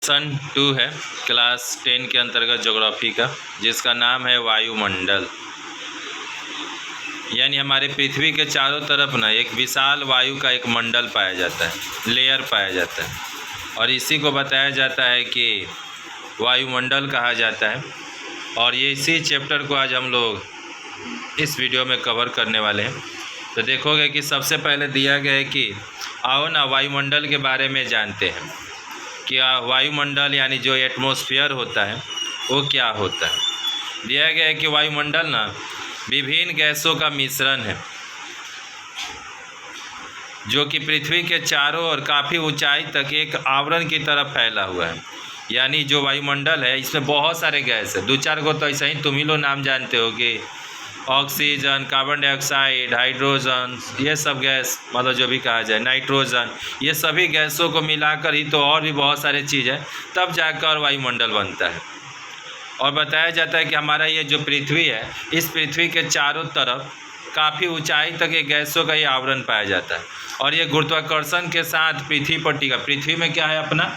सन 2 है क्लास 10 के अंतर्गत ज्योग्राफी का, जिसका नाम है वायुमंडल। यानी हमारे पृथ्वी के चारों तरफ ना एक विशाल वायु का एक मंडल पाया जाता है, लेयर पाया जाता है, और इसी को बताया जाता है कि वायुमंडल कहा जाता है। और ये इसी चैप्टर को आज हम लोग इस वीडियो में कवर करने वाले हैं। तो देखोगे कि सबसे पहले दिया गया है कि आओ ना वायुमंडल के बारे में जानते हैं कि वायुमंडल यानी जो एटमॉस्फेयर होता है वो क्या होता है। दिया गया है कि वायुमंडल ना विभिन्न गैसों का मिश्रण है जो कि पृथ्वी के चारों ओर काफ़ी ऊंचाई तक एक आवरण की तरह फैला हुआ है। यानी जो वायुमंडल है इसमें बहुत सारे गैस है, दो चार को तो ऐसा ही तुम ही लोग नाम जानते हो कि ऑक्सीजन, कार्बन डाइऑक्साइड, हाइड्रोजन, ये सब गैस मतलब जो भी कहा जाए, नाइट्रोजन, ये सभी गैसों को मिलाकर ही तो और भी बहुत सारे चीज़ है, तब जाकर वायुमंडल बनता है। और बताया जाता है कि हमारा ये जो पृथ्वी है, इस पृथ्वी के चारों तरफ काफ़ी ऊंचाई तक ये गैसों का ये आवरण पाया जाता है। और ये गुरुत्वाकर्षण के साथ पृथ्वी पर टिका। पृथ्वी में क्या है अपना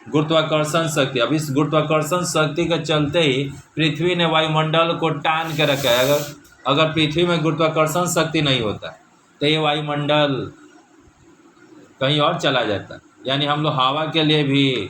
गुरुत्वाकर्षण शक्ति। अब इस गुरुत्वाकर्षण शक्ति के चलते ही पृथ्वी ने वायुमंडल को टान के रखा है। अगर पृथ्वी में गुरुत्वाकर्षण शक्ति नहीं होता तो ये वायुमंडल कहीं और चला जाता। यानी हम लोग हवा के लिए भी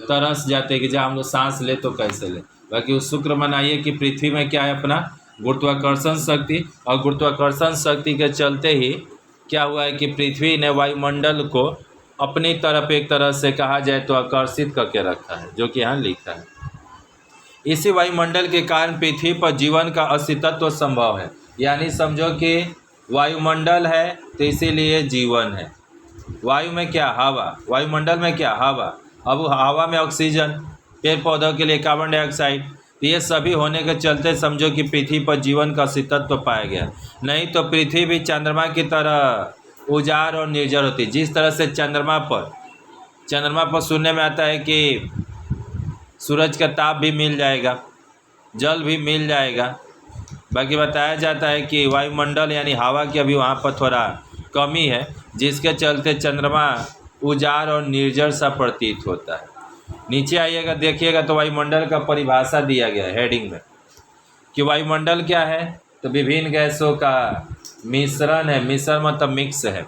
तरस जाते कि जहाँ हम लोग सांस ले तो कैसे ले। बाकी उस शुक्र मनाइए कि पृथ्वी में क्या है अपना गुरुत्वाकर्षण शक्ति, और गुरुत्वाकर्षण शक्ति के चलते ही क्या हुआ है कि पृथ्वी ने वायुमंडल को अपनी तरफ एक तरह से कहा जाए तो आकर्षित करके रखा है, जो कि यहाँ लिखा है। इसी वायुमंडल के कारण पृथ्वी पर जीवन का अस्तित्व संभव है। यानी समझो कि वायुमंडल है तो इसीलिए जीवन है। वायु में क्या हवा, वायुमंडल में क्या हवा, अब हवा में ऑक्सीजन, पेड़ पौधों के लिए कार्बन डाइऑक्साइड, तो ये सभी होने के चलते समझो कि पृथ्वी पर जीवन का अस्तित्व पाया गया। नहीं तो पृथ्वी भी चंद्रमा की तरह उजाड़ और निर्जर होती। जिस तरह से चंद्रमा पर सुनने में आता है कि सूरज का ताप भी मिल जाएगा, जल भी मिल जाएगा। बाकी बताया जाता है कि वायुमंडल यानी हवा की अभी वहाँ पर थोड़ा कमी है, जिसके चलते चंद्रमा उजाड़ और निर्जर सा प्रतीत होता है। नीचे आइएगा देखिएगा तो वायुमंडल का परिभाषा दिया गया है हेडिंग में कि वायुमंडल क्या है, तो विभिन्न गैसों का मिश्रण है। मिश्रण मतलब मिक्स है,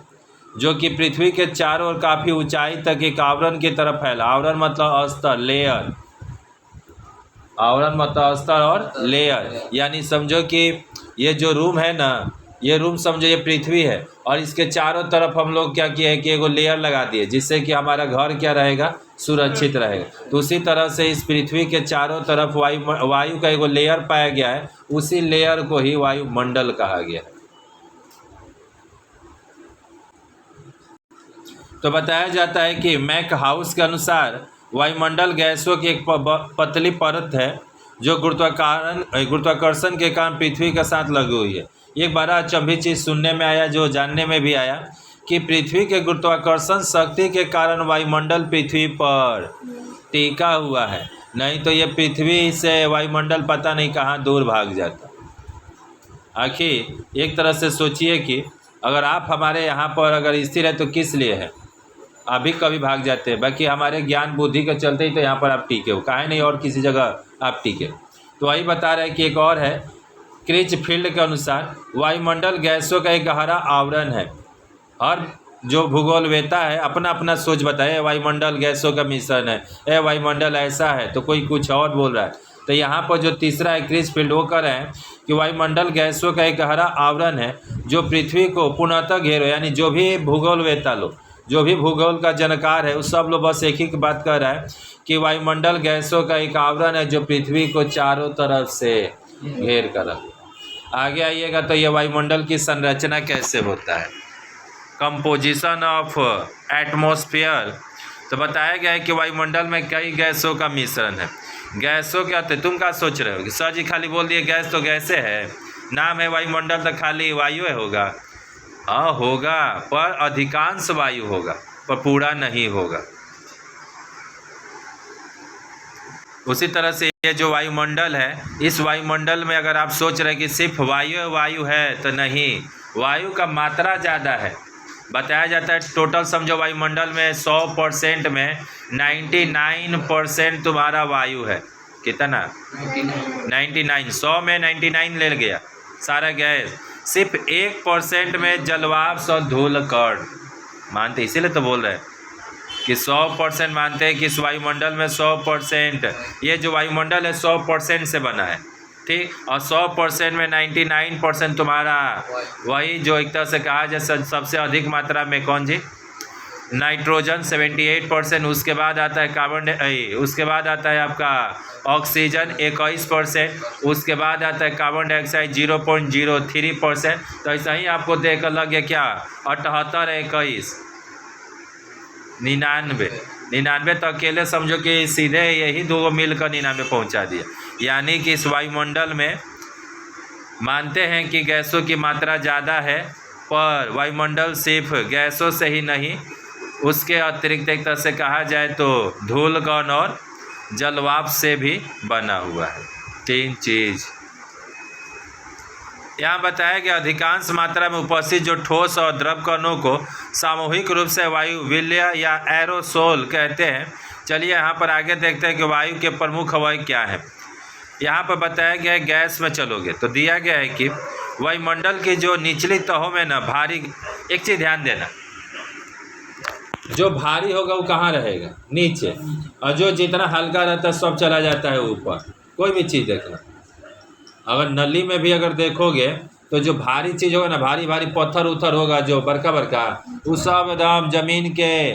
जो कि पृथ्वी के चारों ओर काफ़ी ऊंचाई तक एक आवरण की तरफ फैला। आवरण मतलब अस्तर, लेयर। आवरण मतलब अस्तर और लेयर। यानी समझो कि ये जो रूम है ना, ये रूम समझो ये पृथ्वी है, और इसके चारों तरफ हम लोग क्या किए कि एगो लेयर लगा दिए, जिससे कि हमारा घर क्या रहेगा, सुरक्षित रहेगा। तो उसी तरह से इस पृथ्वी के चारों तरफ वायु का एगो लेयर पाया गया है, उसी लेयर को ही वायुमंडल कहा गया है। तो बताया जाता है कि मैक हाउस के अनुसार वायुमंडल गैसों की एक पतली परत है जो गुरुत्वाकर्षण के कारण पृथ्वी के साथ लगी हुई है। एक बड़ा अचंभित चीज़ सुनने में आया, जो जानने में भी आया कि पृथ्वी के गुरुत्वाकर्षण शक्ति के कारण वायुमंडल पृथ्वी पर टिका हुआ है। नहीं तो ये पृथ्वी से वायुमंडल पता नहीं कहाँ दूर भाग जाता। आखिर एक तरह से सोचिए कि अगर आप हमारे यहाँ पर अगर स्थिर है तो किस लिए है, आप भी कभी भाग जाते हैं। बाकी हमारे ज्ञान बुद्धि के चलते ही तो यहाँ पर आप टिके हो, काहे नहीं और किसी जगह आप टिके। तो वही बता रहे हैं कि एक और है, क्रिचफील्ड के अनुसार वायुमंडल गैसों का एक गहरा आवरण है। हर जो भूगोलवेता है अपना अपना सोच बताए, वायुमंडल गैसों का मिश्रण है, वायुमंडल ऐसा है, तो कोई कुछ और बोल रहा है। तो यहाँ पर जो तीसरा है क्रिचफील्ड, वो कह रहे हैं कि वायुमंडल गैसों का एक गहरा आवरण है जो पृथ्वी को पूर्णतः घेरे। यानी जो भी भूगोलवेता लोग, जो भी भूगोल का जानकार है, उस सब लोग बस एक ही बात कर रहा है कि वायुमंडल गैसों का एक आवरण है जो पृथ्वी को चारों तरफ से घेर कर रखा। आगे आइएगा तो ये वायुमंडल की संरचना कैसे होता है, कंपोजिशन ऑफ एटमॉस्फेयर। तो बताया गया है कि वायुमंडल में कई गैसों का मिश्रण है। गैसों क्या होते, तुम क्या सोच रहे हो कि सर जी खाली बोल दिए गैस तो गैसे है, नाम है वायुमंडल तो खाली वायु है होगा। हाँ होगा, पर अधिकांश वायु होगा, पर पूरा नहीं होगा। उसी तरह से ये जो वायुमंडल है, इस वायुमंडल में अगर आप सोच रहे कि सिर्फ वायु है तो नहीं, वायु का मात्रा ज़्यादा है। बताया जाता है टोटल समझो वायुमंडल में 100% में 99% तुम्हारा वायु है। कितना? 99। 100 में 99 ले गया सारा गैस। सिर्फ 1% में जलवाष्प और धूल कण मानते, इसीलिए तो बोल रहे हैं कि 100% मानते हैं कि इस वायुमंडल में 100%, ये जो वायुमंडल है 100% से बना है, ठीक। और 100% में 99% तुम्हारा वही जो एक तरह से कहा जाए सबसे अधिक मात्रा में कौन जी? नाइट्रोजन 78%। उसके बाद आता है उसके बाद आता है आपका ऑक्सीजन 21%। उसके बाद आता है कार्बन डाइऑक्साइड 0.03%। तो ऐसा ही आपको देखकर लग गया क्या? 78, 21, 99 तो अकेले समझो कि सीधे यही दो मिलकर 99 पहुंचा दिया। यानी कि इस वायुमंडल में मानते हैं कि गैसों की मात्रा ज़्यादा है, पर वायुमंडल सिर्फ गैसों से ही नहीं, उसके अतिरिक्त एक तरह से कहा जाए तो धूल कण और जलवाष्प से भी बना हुआ है। 3 चीज़ यहाँ बताया गया। अधिकांश मात्रा में उपस्थित जो ठोस और द्रव कणों को सामूहिक रूप से वायु विलय या एरोसोल कहते हैं। चलिए यहाँ पर आगे देखते हैं कि वायु के प्रमुख अवयव क्या हैं। यहाँ पर बताया गया है गैस में चलोगे तो दिया गया है कि वायुमंडल की जो निचली तहों में ना भारी, एक चीज़ ध्यान देना, जो भारी होगा वो कहाँ रहेगा? नीचे, और जो जितना हल्का रहता है सब चला जाता है ऊपर। कोई भी चीज़ देखना, अगर नली में भी अगर देखोगे तो जो भारी चीज़ होगा ना, भारी भारी पत्थर उथर होगा जो बड़का बड़का, वो सब एकदम जमीन के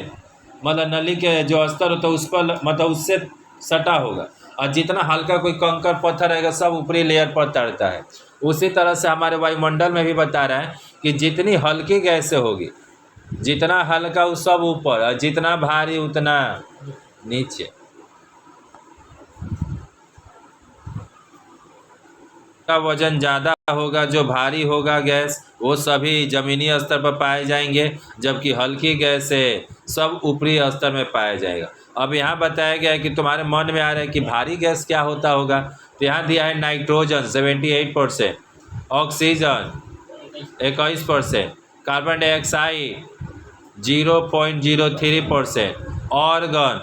मतलब नली के जो स्तर होता है उस पर मतलब उससे सटा होगा, और जितना हल्का कोई कंकर पत्थर रहेगा सब ऊपरी लेयर पर तैरता है। उसी तरह से हमारे वायुमंडल में भी बता रहा है कि जितनी हल्की गैसें होगी, जितना हल्का वो सब ऊपर, और जितना भारी उतना नीचे। का वजन ज़्यादा होगा, जो भारी होगा गैस वो सभी ज़मीनी स्तर पर पाए जाएंगे, जबकि हल्की गैस है सब ऊपरी स्तर में पाया जाएगा। अब यहाँ बताया गया है कि तुम्हारे मन में आ रहा है कि भारी गैस क्या होता होगा, तो यहाँ दिया है nitrogen 78%, oxygen 21%, carbon dioxide 0.03%, organ,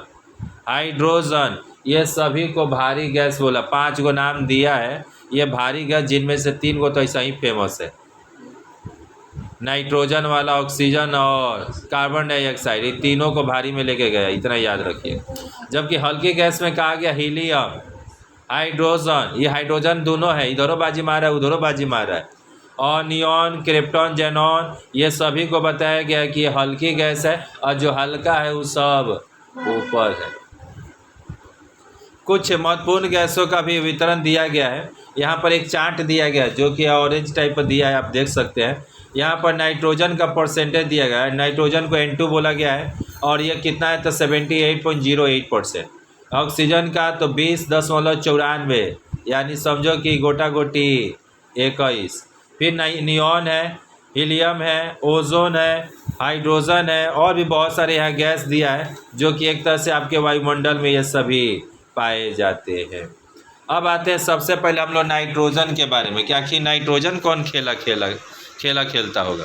hydrogen, ये सभी को भारी गैस बोला। 5 गो नाम दिया है ये भारी गैस, जिनमें से 3 गो तो ऐसा ही फेमस है, नाइट्रोजन वाला, ऑक्सीजन और कार्बन डाइऑक्साइड, ये तीनों को भारी में लेके गया, इतना याद रखिए। जबकि हल्की गैस में कहा गया हीलियम, हाइड्रोजन, ये हाइड्रोजन दोनों है, इधरों बाजी मार रहा है उधरों बाजी मार रहा है, और नियॉन, क्रिप्टॉन, जेनॉन, ये सभी को बताया गया कि ये हल्की गैस है, और जो हल्का है वो सब ऊपर है। कुछ महत्वपूर्ण गैसों का भी वितरण दिया गया है। यहाँ पर एक चार्ट दिया गया है जो कि ऑरेंज टाइप पर दिया है, आप देख सकते हैं। यहाँ पर नाइट्रोजन का परसेंटेज दिया गया है, नाइट्रोजन को N2 बोला गया है, और ये कितना है तो 78.08%। ऑक्सीजन का तो 20.94, यानी समझो कि गोटा गोटी 21। फिर नियॉन है, हीलियम है, ओजोन है, हाइड्रोजन है, और भी बहुत सारे यहाँ गैस दिया है जो कि एक तरह से आपके वायुमंडल में ये सभी पाए जाते हैं। अब आते हैं सबसे पहले हम लोग नाइट्रोजन के बारे में, क्या कि नाइट्रोजन कौन खेला खेलता होगा।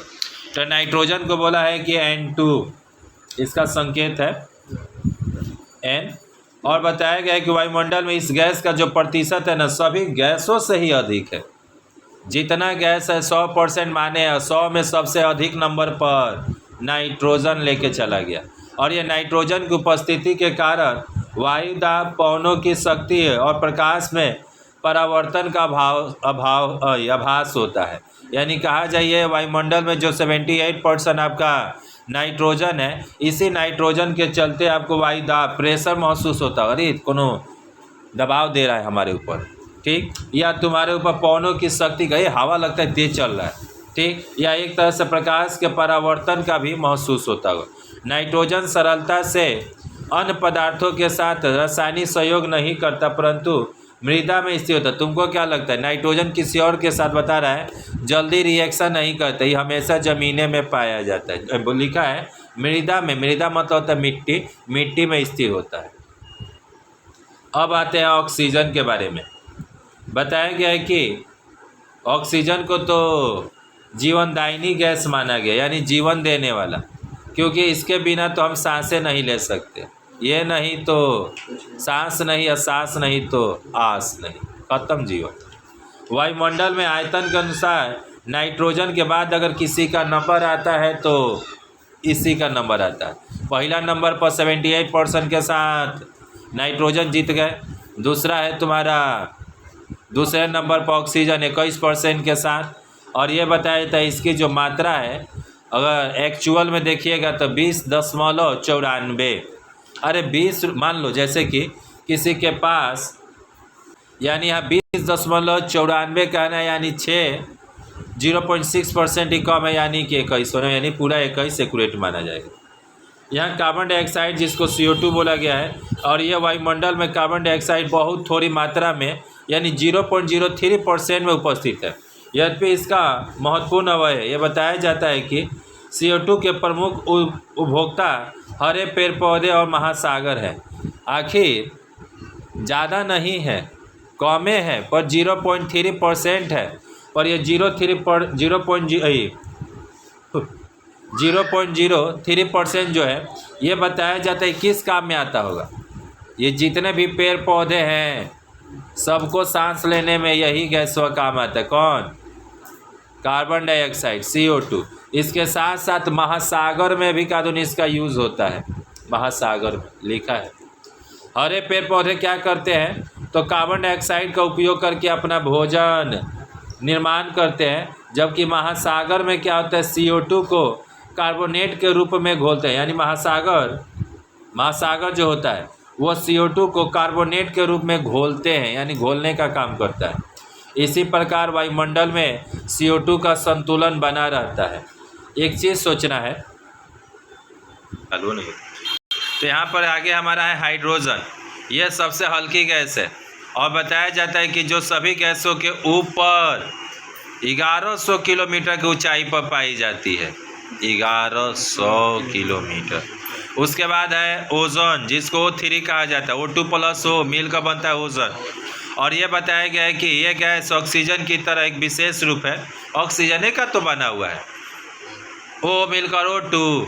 तो नाइट्रोजन को बोला है कि N2, इसका संकेत है N, और बताया गया है कि वायुमंडल में इस गैस का जो प्रतिशत है ना सभी गैसों से ही अधिक है। जितना गैस है 100% माने, 100 में सबसे अधिक नंबर पर नाइट्रोजन लेके चला गया, और ये नाइट्रोजन की उपस्थिति के कारण वायु दाब, पवनों की शक्ति और प्रकाश में परावर्तन का आभास होता है। यानी कहा जाए वायुमंडल में जो 78% आपका नाइट्रोजन है, इसी नाइट्रोजन के चलते आपको वायु दाब, प्रेशर महसूस होता है, अरे कोनो दबाव दे रहा है हमारे ऊपर, ठीक, या तुम्हारे ऊपर पवनों की शक्ति का हवा लगता है तेज चल रहा है, ठीक, या एक तरह से प्रकाश के परावर्तन का भी महसूस होता होगा। नाइट्रोजन सरलता से अन्य पदार्थों के साथ रासायनिक सहयोग नहीं करता, परंतु मृदा में स्थिर होता है। तुमको क्या लगता है नाइट्रोजन किसी और के साथ बता रहा है जल्दी रिएक्शन नहीं करता, ये हमेशा ज़मीने में पाया जाता है। लिखा है मृदा में, मृदा मतलब होता है मिट्टी, मिट्टी में स्थिर होता है। अब आते हैं ऑक्सीजन के बारे में। बताया गया है कि ऑक्सीजन को तो जीवनदायिनी गैस माना गया, यानी जीवन देने वाला, क्योंकि इसके बिना तो हम सांसें नहीं ले सकते। ये नहीं तो सांस नहीं, और सांस नहीं तो आस नहीं, खत्म जीवन। वायुमंडल में आयतन के अनुसार नाइट्रोजन के बाद अगर किसी का नंबर आता है तो इसी का नंबर आता है। पहला नंबर पर 78% के साथ नाइट्रोजन जीत गए। दूसरा है तुम्हारा, दूसरे नंबर पर ऑक्सीजन 21% के साथ। और ये बताया जाता है इसकी जो मात्रा है, अगर एक्चुअल में देखिएगा तो 20.94। अरे 20 मान लो, जैसे कि किसी के पास, यानी यहाँ 20.94 कहना है, यानी 0.6% ही कम है, यानी कि 21 होना, यानी पूरा 21 एक्यूरेट माना जाएगा। यहाँ कार्बन डाइऑक्साइड जिसको CO2 बोला गया है, और यह वायुमंडल में कार्बन डाइऑक्साइड बहुत थोड़ी मात्रा में, यानी 0.03% में उपस्थित है। यद्यपि इसका महत्वपूर्ण अवयव है। यह बताया जाता है कि CO2 के प्रमुख उपभोक्ता हरे पेड़ पौधे और महासागर है। आखिर ज़्यादा नहीं है, कमे है, पर 0.3% है। पर यह 0.03% जो है, ये बताया जाता है किस काम में आता होगा। ये जितने भी पेड़ पौधे हैं सबको सांस लेने में यही गैस का काम आता है। कौन? Carbon dioxide, CO2। इसके साथ साथ महासागर में भी कादून इसका यूज़ होता है। महासागर में लिखा है। हरे पेड़ पौधे क्या करते हैं, तो कार्बन डाइऑक्साइड का उपयोग करके अपना भोजन निर्माण करते हैं, जबकि महासागर में क्या होता है, CO2 को कार्बोनेट के रूप में घोलते हैं। यानी महासागर जो होता है वो CO2 को कार्बोनेट के रूप में घोलते हैं, यानी घोलने का काम करता है। इसी प्रकार वायुमंडल में CO2 का संतुलन बना रहता है। एक चीज़ सोचना है, हेलो नहीं, तो यहाँ पर आगे हमारा है हाइड्रोजन। यह सबसे हल्की गैस है, और बताया जाता है कि जो सभी गैसों के ऊपर 1100 किलोमीटर की ऊंचाई पर पाई जाती है। 1100 किलोमीटर। उसके बाद है ओजोन, जिसको O3 कहा जाता है। O2+O मिल का बनता है ओजोन। और ये बताया गया है कि यह गैस ऑक्सीजन की तरह एक विशेष रूप है। ऑक्सीजन का तो बना हुआ है, O मिलकर O2,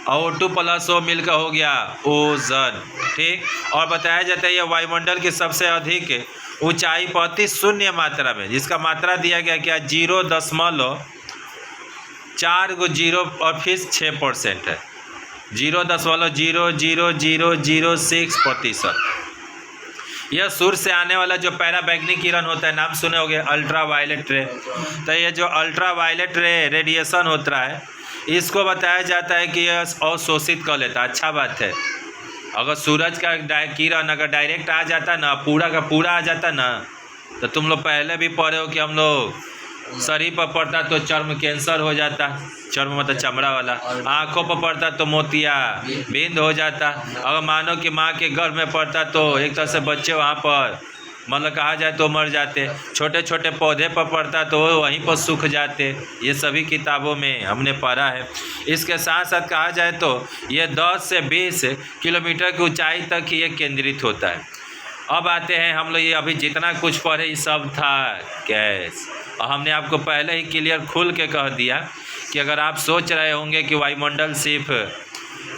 और O2+O मिलकर हो गया ओजोन। ठीक। और बताया जाता है यह वायुमंडल की सबसे अधिक ऊंचाई पर अति शून्य मात्रा में, जिसका मात्रा दिया गया क्या, 0.4 और फिर 6% है। 0.00006%। यह सूर्य से आने वाला जो पैराबैंगनी किरण होता है, नाम सुने होंगे, अल्ट्रावायलेट रे। तो ये जो अल्ट्रावायलेट रे रेडिएशन होता है, इसको बताया जाता है कि यह अवशोषित कर लेता है। अच्छा बात है, अगर सूरज का किरण अगर डायरेक्ट आ जाता ना, पूरा का पूरा आ जाता ना, तो तुम लोग पहले भी पढ़े हो कि हम लोग शरीर पर पड़ता तो चर्म कैंसर हो जाता, चर्म मतलब चमड़ा वाला। आँखों पर पड़ता तो मोतिया बिंद हो जाता। अगर मानो कि माँ के गर्भ में पड़ता तो एक तरह से बच्चे वहाँ पर मतलब कहा जाए तो मर जाते। छोटे छोटे पौधे पर पड़ता तो वहीं पर सूख जाते। ये सभी किताबों में हमने पढ़ा है। इसके साथ साथ कहा जाए तो ये 10 से 20 किलोमीटर की ऊंचाई तक ये केंद्रित होता है। अब आते हैं हम लोग, ये अभी जितना कुछ पढ़े ये सब था गैस, और हमने आपको पहले ही क्लियर खुल के कह दिया कि अगर आप सोच रहे होंगे कि वायुमंडल सिर्फ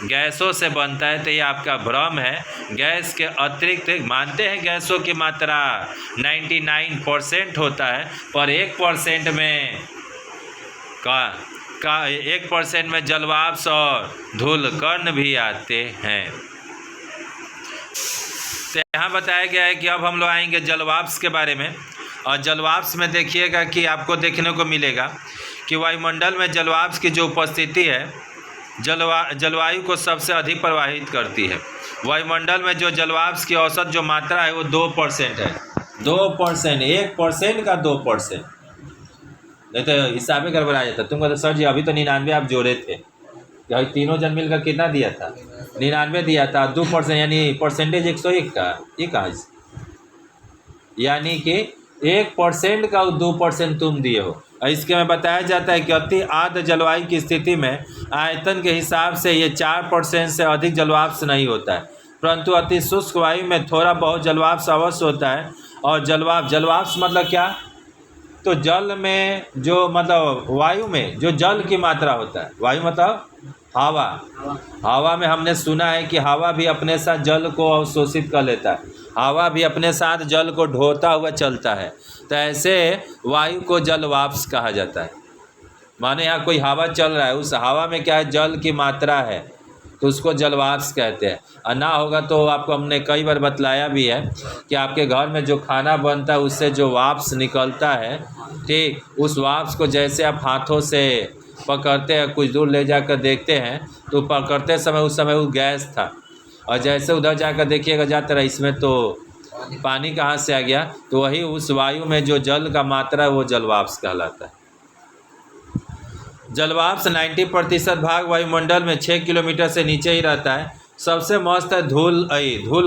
गैसों से बनता है तो ये आपका भ्रम है। गैस के अतिरिक्त मानते हैं गैसों की मात्रा 99% होता है, पर 1% में 1% में जलवाष्प और धूल कण भी आते हैं। तो यहाँ बताया गया है कि अब हम लोग आएंगे जलवाष्प के बारे में। और जलवाष्प में देखिएगा कि आपको देखने को मिलेगा कि वायुमंडल में जलवाष्प की जो उपस्थिति है जलवायु को सबसे अधिक प्रभावित करती है। वायुमंडल में जो जलवाष्प की औसत जो मात्रा है वो 2% है। 2%, 1% का 2%, नहीं तो हिसाब में गड़बड़ा जाता। तुम कहते सर जी अभी तो 99 आप जोड़े थे, क्या तीनों जन मिलकर कितना दिया था? 99 दिया था। 2% यानी परसेंटेज 101 का, ये कहाँ, यानी कि 1% का 2% तुम दिए हो। इसके में बताया जाता है कि अति आर्द्र जलवायु की स्थिति में आयतन के हिसाब से ये 4% से अधिक जलवाष्प नहीं होता है, परंतु अति शुष्क वायु में थोड़ा बहुत जलवाष्प अवश्य होता है। और जलवाष्प मतलब क्या? तो जल में जो मतलब वायु में जो जल की मात्रा होता है, वायु मतलब हवा, हवा में हमने सुना है कि हवा भी अपने साथ जल को अवशोषित कर लेता है, हवा भी अपने साथ जल को ढोता हुआ चलता है। तो ऐसे वायु को जल वाष्प कहा जाता है। माने यहाँ कोई हवा चल रहा है, उस हवा में क्या है, जल की मात्रा है, तो उसको जल वाष्प कहते हैं। और ना होगा तो आपको हमने कई बार बतलाया भी है कि आपके घर में जो खाना बनता है उससे जो वाष्प निकलता है, ठीक, उस वाष्प को जैसे आप हाथों से पकड़ते हैं, कुछ दूर ले जाकर देखते हैं तो पकड़ते समय उस समय वो गैस था, और जैसे उधर जाकर देखिएगा जाते रहा इसमें तो पानी कहाँ से आ गया, तो वही उस वायु में जो जल का मात्रा है वो जलवाष्प कहलाता है। जलवाष्प 90% भाग वायुमंडल में 6 किलोमीटर से नीचे ही रहता है। सबसे मस्त है धूल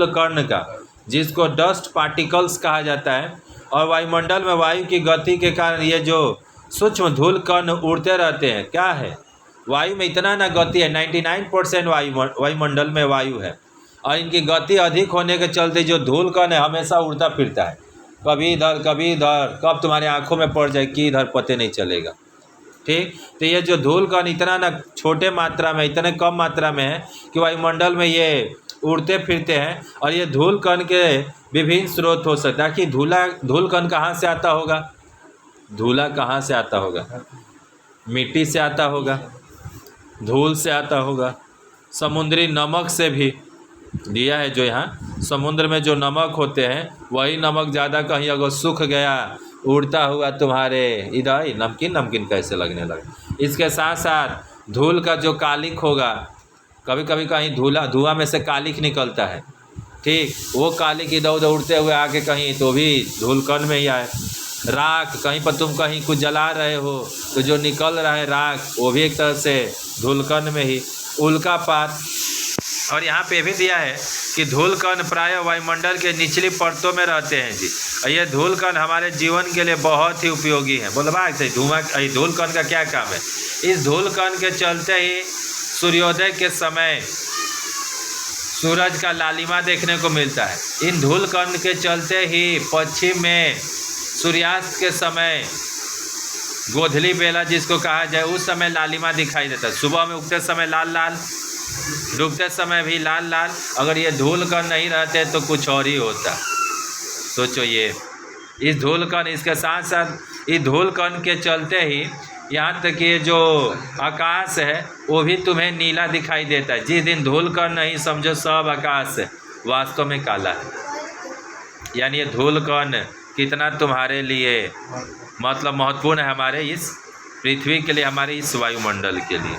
कण का, जिसको डस्ट पार्टिकल्स कहा जाता है। और वायुमंडल में वायु की गति के कारण ये जो सूक्ष्म धूल कण उड़ते रहते हैं, क्या है, वायु में इतना ना गति है, 99% वायुमंडल में वायु है, और इनकी गति अधिक होने के चलते जो धूल कण है हमेशा उड़ता फिरता है, कभी इधर कभी इधर, कब तुम्हारे आंखों में पड़ जाए कि इधर पता नहीं चलेगा, ठीक। तो ये जो धूल कण इतना ना छोटे मात्रा में, इतने कम मात्रा में है कि वायुमंडल में ये उड़ते फिरते हैं। और ये धूल कण के विभिन्न स्रोत हो सकता है कि धूल कण कहाँ से आता होगा, धूला कहाँ से आता होगा, मिट्टी से आता होगा, धूल से आता होगा, समुद्री नमक से भी दिया है। जो यहाँ समुद्र में जो नमक होते हैं वही नमक ज़्यादा कहीं अगर सूख गया, उड़ता हुआ तुम्हारे इधर ही नमकीन कैसे लगने लगे। इसके साथ साथ धूल का जो कालिक होगा, कभी कभी कहीं धुआं में से कालिक निकलता है, ठीक, वो कालिक इधर उधर उड़ते हुए आके कहीं तो भी धूलकण में ही आए। राख, कहीं पर तुम कहीं कुछ जला रहे हो तो जो निकल रहा है राख, वो भी एक तरह से धूलकण में ही। उल्कापात, और यहाँ पे भी दिया है कि धूलकण प्रायः वायुमंडल के निचली परतों में रहते हैं जी। और ये धूलकण हमारे जीवन के लिए बहुत ही उपयोगी है। बोलो भाई सही, धूलकण का क्या काम है। इस धूलकण के चलते ही सूर्योदय के समय सूरज का लालिमा देखने को मिलता है। इन धूलकण के चलते ही पश्चिम में सूर्यास्त के समय गोधली बेला जिसको कहा जाए, उस समय लालिमा दिखाई देता है। सुबह में उगते समय लाल लाल, डूबते समय भी लाल लाल। अगर ये धूलकण नहीं रहते तो कुछ और ही होता। सोचो, ये इस धूलकण, इसके साथ साथ इस धूलकण के चलते ही यहाँ तक ये जो आकाश है वो भी तुम्हें नीला दिखाई देता है। जिस दिन धूलकण नहीं, समझो सब आकाश वास्तव में काला है। यानी ये धूलकण कितना तुम्हारे लिए मतलब महत्वपूर्ण है, हमारे इस पृथ्वी के लिए, हमारे इस वायुमंडल के लिए।